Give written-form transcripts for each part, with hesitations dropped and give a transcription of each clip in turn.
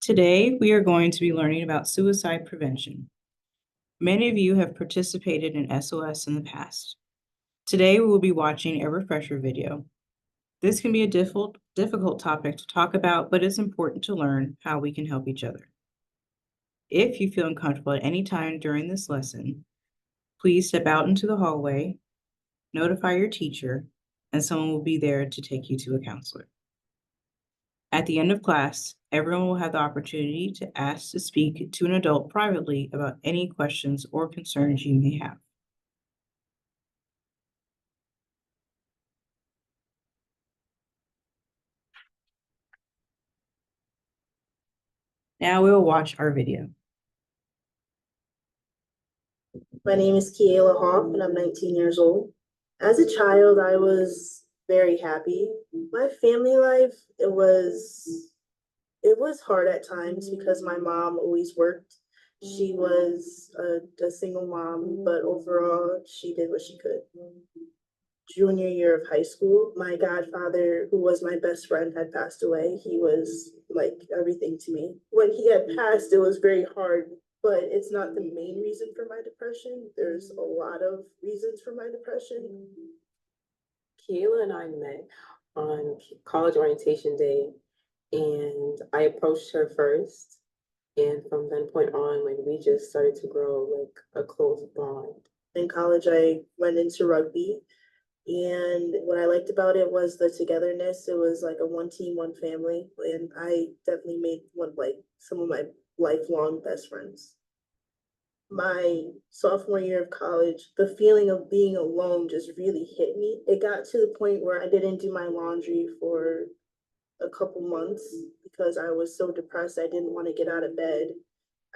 Today, we are going to be learning about suicide prevention. Many of you have participated in SOS in the past. Today, we will be watching a refresher video. This can be a difficult topic to talk about, but it's important to learn how we can help each other. If you feel uncomfortable at any time during this lesson, please step out into the hallway, notify your teacher, and someone will be there to take you to a counselor. At the end of class, everyone will have the opportunity to ask to speak to an adult privately about any questions or concerns you may have. Now we will watch our video. My name is Kiela Hoff and I'm 19 years old. As a child, I was very happy. My family life, it was hard at times because my mom always worked. She was a single mom, but overall, she did what she could. Junior year of high school, my godfather, who was my best friend, had passed away. He was like everything to me. When he had passed, it was very hard, but it's not the main reason for my depression. There's a lot of reasons for my depression. Kayla and I met on college orientation day, and I approached her first. And from that point on, like we just started to grow like a close bond. In college, I went into rugby. And what I liked about it was the togetherness. It was like a one team, one family. And I definitely made some of my lifelong best friends. My sophomore year of college, the feeling of being alone just really hit me. It got to the point where I didn't do my laundry for a couple months because I was so depressed. I didn't want to get out of bed.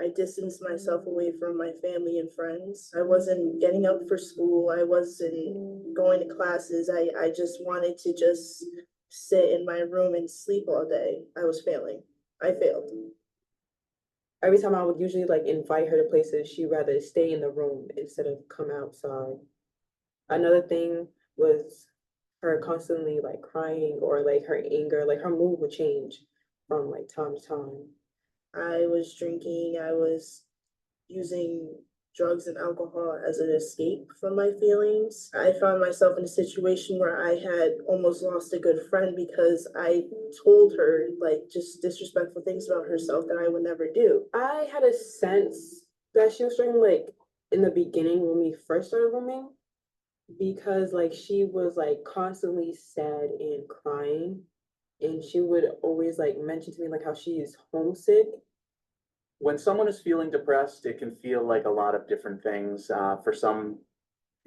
I distanced myself away from my family and friends. I wasn't getting up for school. I wasn't going to classes. I just wanted to just sit in my room and sleep all day. I was failing. I failed. Every time I would usually like invite her to places, she'd rather stay in the room instead of come outside. Another thing was her constantly like crying or like her anger, like her mood would change from like time to time. I was drinking. I was using drugs and alcohol as an escape from my feelings. I found myself in a situation where I had almost lost a good friend because I told her like just disrespectful things about herself that I would never do. I had a sense that she was struggling like in the beginning when we first started rooming because like she was like constantly sad and crying, and she would always like mention to me like how she is homesick. When someone is feeling depressed, it can feel like a lot of different things. For some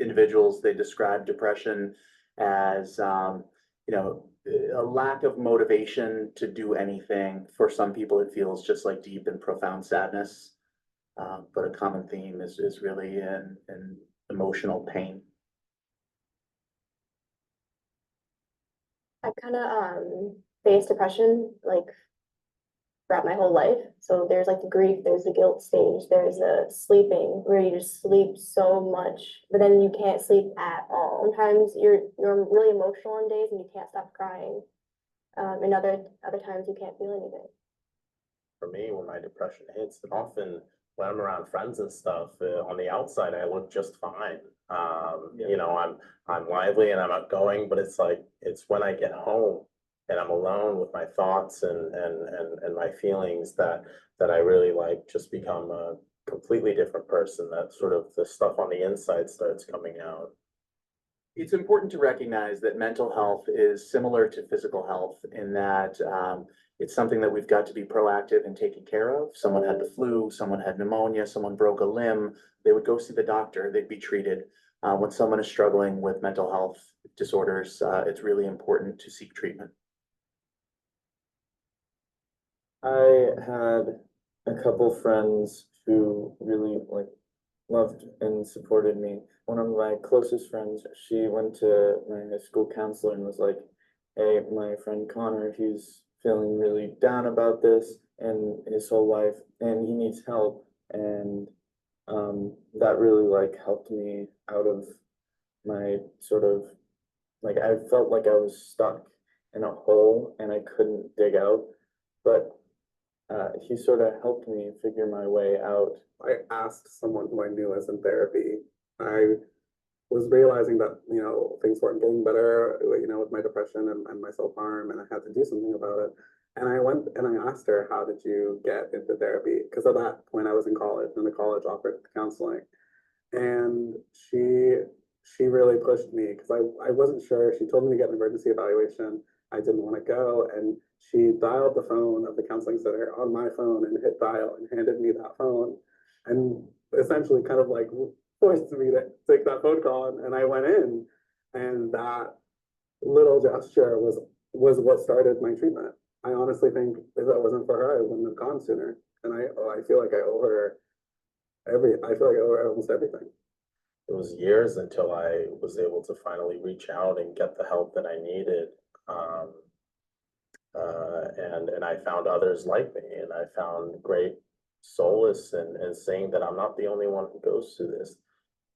individuals, they describe depression as, a lack of motivation to do anything. For some people, it feels just like deep and profound sadness. But a common theme is really in emotional pain. I kind of faced depression like throughout my whole life. So there's like the grief, there's the guilt stage, there's the sleeping where you just sleep so much, but then you can't sleep at all. Sometimes you're really emotional on days and you can't stop crying. And other times you can't feel anything. For me, when my depression hits, and often when I'm around friends and stuff, on the outside I look just fine. I'm lively and I'm outgoing, but it's like it's when I get home and I'm alone with my thoughts and my feelings that I really like just become a completely different person. That sort of the stuff on the inside starts coming out. It's important to recognize that mental health is similar to physical health in that it's something that we've got to be proactive in taking care of. Someone had the flu, someone had pneumonia, someone broke a limb, they would go see the doctor, they'd be treated. When someone is struggling with mental health disorders, it's really important to seek treatment. I had a couple friends who really loved and supported me. One of my closest friends, she went to my high school counselor and was like, "Hey, my friend Connor, he's feeling really down about this and his whole life, and he needs help." And that really helped me out of my sort of I felt like I was stuck in a hole and I couldn't dig out. But he sort of helped me figure my way out. I asked someone who I knew was in therapy. I was realizing that, things weren't getting better, with my depression and my self-harm, and I had to do something about it. And I went and I asked her, how did you get into therapy? Because at that point I was in college and the college offered counseling. And she really pushed me because I wasn't sure. She told me to get an emergency evaluation. I didn't want to go. And she dialed the phone of the counseling center on my phone and hit dial and handed me that phone. And essentially kind of like forced me to take that phone call. And I went in, and that little gesture was what started my treatment. I honestly think if that wasn't for her, I wouldn't have gone sooner. And I feel like I owe her I feel like I owe her almost everything. It was years until I was able to finally reach out and get the help that I needed. And I found others like me, and I found great solace in saying that I'm not the only one who goes through this.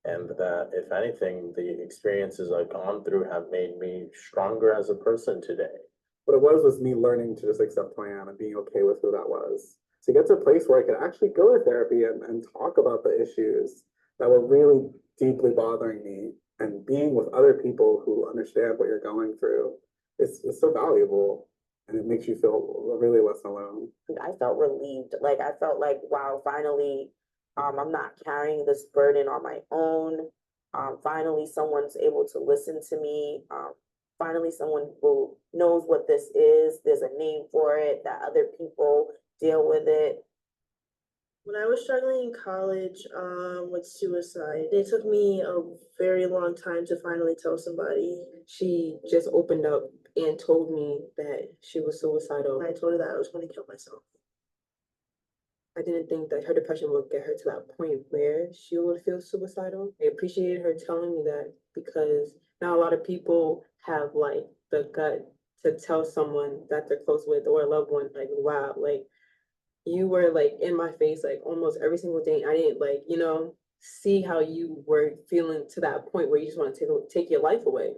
And that if anything, the experiences I've gone through have made me stronger as a person today. What it was me learning to just accept who I am and being okay with who that was. To get to a place where I could actually go to therapy and talk about the issues that were really deeply bothering me, and being with other people who understand what you're going through. It's so valuable, and it makes you feel really less alone. I felt relieved. Like I felt like, wow, finally, I'm not carrying this burden on my own. Finally, someone's able to listen to me. Finally, someone who knows what this is. There's a name for it, that other people deal with it. When I was struggling in college, with suicide, it took me a very long time to finally tell somebody. She just opened up and told me that she was suicidal. When I told her that I was going to kill myself. I didn't think that her depression would get her to that point where she would feel suicidal. I appreciated her telling me that, because not a lot of people have like the gut to tell someone that they're close with or a loved one, like, wow, like you were like in my face like almost every single day. I didn't like, see how you were feeling to that point where you just want to take your life away.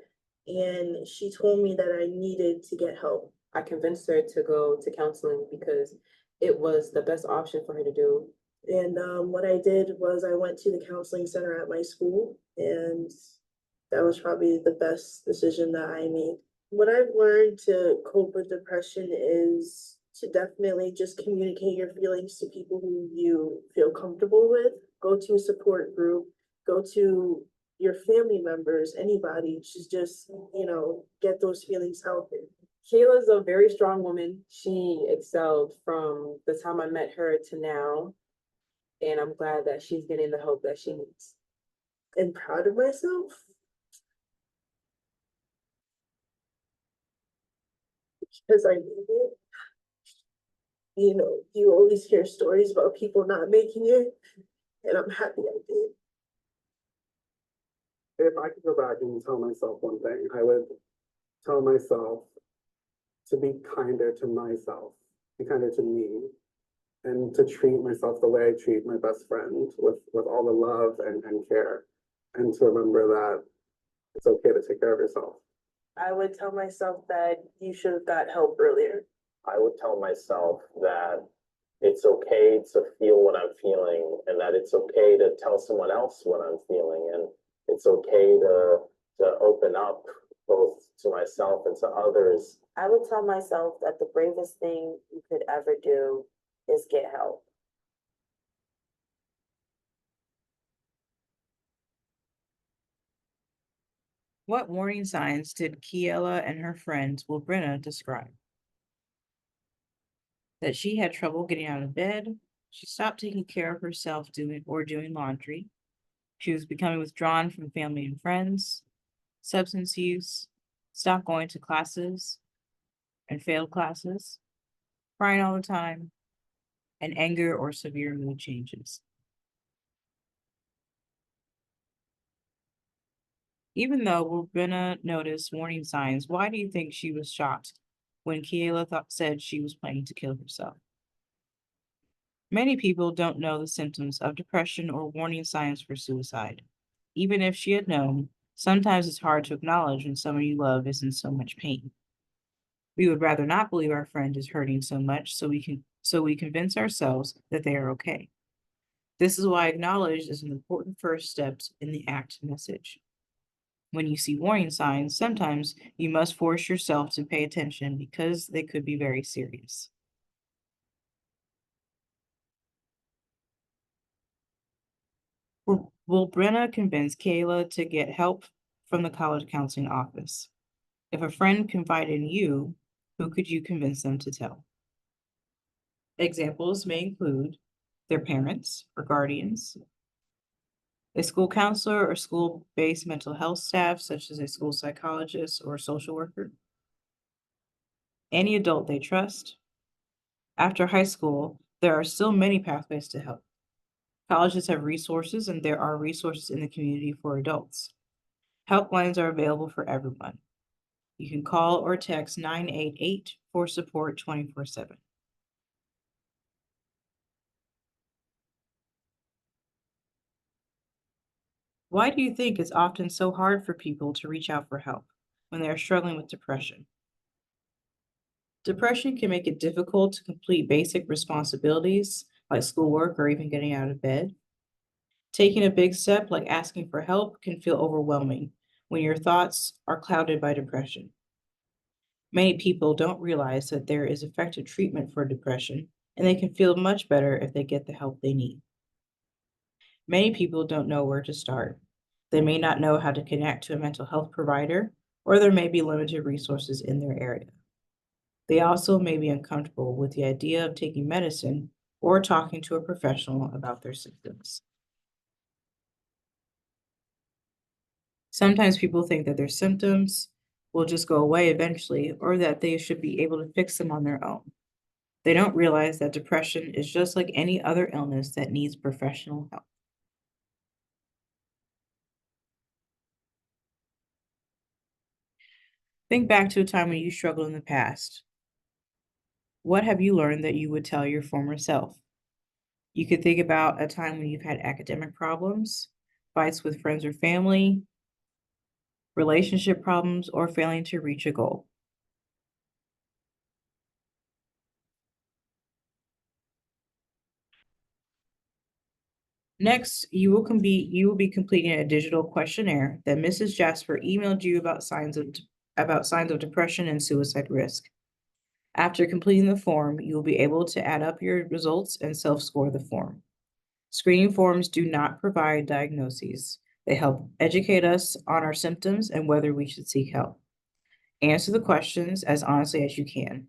And she told me that I needed to get help. I convinced her to go to counseling because it was the best option for her to do. And what I did was I went to the counseling center at my school, and that was probably the best decision that I made. What I've learned to cope with depression is to definitely just communicate your feelings to people who you feel comfortable with. Go to a support group, go to your family members, anybody, just get those feelings out there. Kayla's a very strong woman. She excelled from the time I met her to now. And I'm glad that she's getting the help that she needs. And proud of myself. Because I need it. You always hear stories about people not making it, and I'm happy I did. If I could go back and tell myself one thing, I would tell myself to be kinder to myself, be kinder to me, and to treat myself the way I treat my best friend, with all the love and care, and to remember that it's okay to take care of yourself. I would tell myself that you should have got help earlier. I would tell myself that it's okay to feel what I'm feeling, and that it's okay to tell someone else what I'm feeling, and it's okay to open up both to myself and to others. I would tell myself that the bravest thing you could ever do is get help. What warning signs did Kiela and her friends Wilbrenna describe? That she had trouble getting out of bed, she stopped taking care of herself doing laundry, she was becoming withdrawn from family and friends, substance use, stopped going to classes and failed classes, crying all the time, and anger or severe mood changes. Even though Wilbrenna noticed warning signs, why do you think she was shocked when Kiela said she was planning to kill herself? Many people don't know the symptoms of depression or warning signs for suicide. Even if she had known, sometimes it's hard to acknowledge when someone you love is in so much pain. We would rather not believe our friend is hurting so much, so we convince ourselves that they are okay. This is why acknowledge is an important first step in the ACT message. When you see warning signs, sometimes you must force yourself to pay attention because they could be very serious. Will Brenna convince Kayla to get help from the college counseling office? If a friend confided in you, who could you convince them to tell? Examples may include their parents or guardians, a school counselor or school-based mental health staff, such as a school psychologist or social worker, any adult they trust. After high school, there are still many pathways to help. Colleges have resources, and there are resources in the community for adults. Helplines are available for everyone. You can call or text 988 for support 24/7. Why do you think it's often so hard for people to reach out for help when they are struggling with depression? Depression can make it difficult to complete basic responsibilities like schoolwork or even getting out of bed. Taking a big step like asking for help can feel overwhelming when your thoughts are clouded by depression. Many people don't realize that there is effective treatment for depression, and they can feel much better if they get the help they need. Many people don't know where to start. They may not know how to connect to a mental health provider, or there may be limited resources in their area. They also may be uncomfortable with the idea of taking medicine or talking to a professional about their symptoms. Sometimes people think that their symptoms will just go away eventually, or that they should be able to fix them on their own. They don't realize that depression is just like any other illness that needs professional help. Think back to a time when you struggled in the past. What have you learned that you would tell your former self? You could think about a time when you've had academic problems, fights with friends or family, relationship problems, or failing to reach a goal. Next, you will be completing a digital questionnaire that Mrs. Jasper emailed you about signs of depression and suicide risk. After completing the form, you will be able to add up your results and self-score the form. Screening forms do not provide diagnoses. They help educate us on our symptoms and whether we should seek help. Answer the questions as honestly as you can.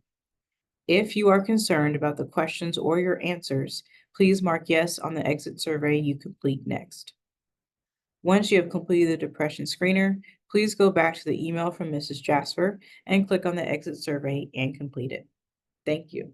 If you are concerned about the questions or your answers, please mark yes on the exit survey you complete next. Once you have completed the depression screener, please go back to the email from Mrs. Jasper and click on the exit survey and complete it. Thank you.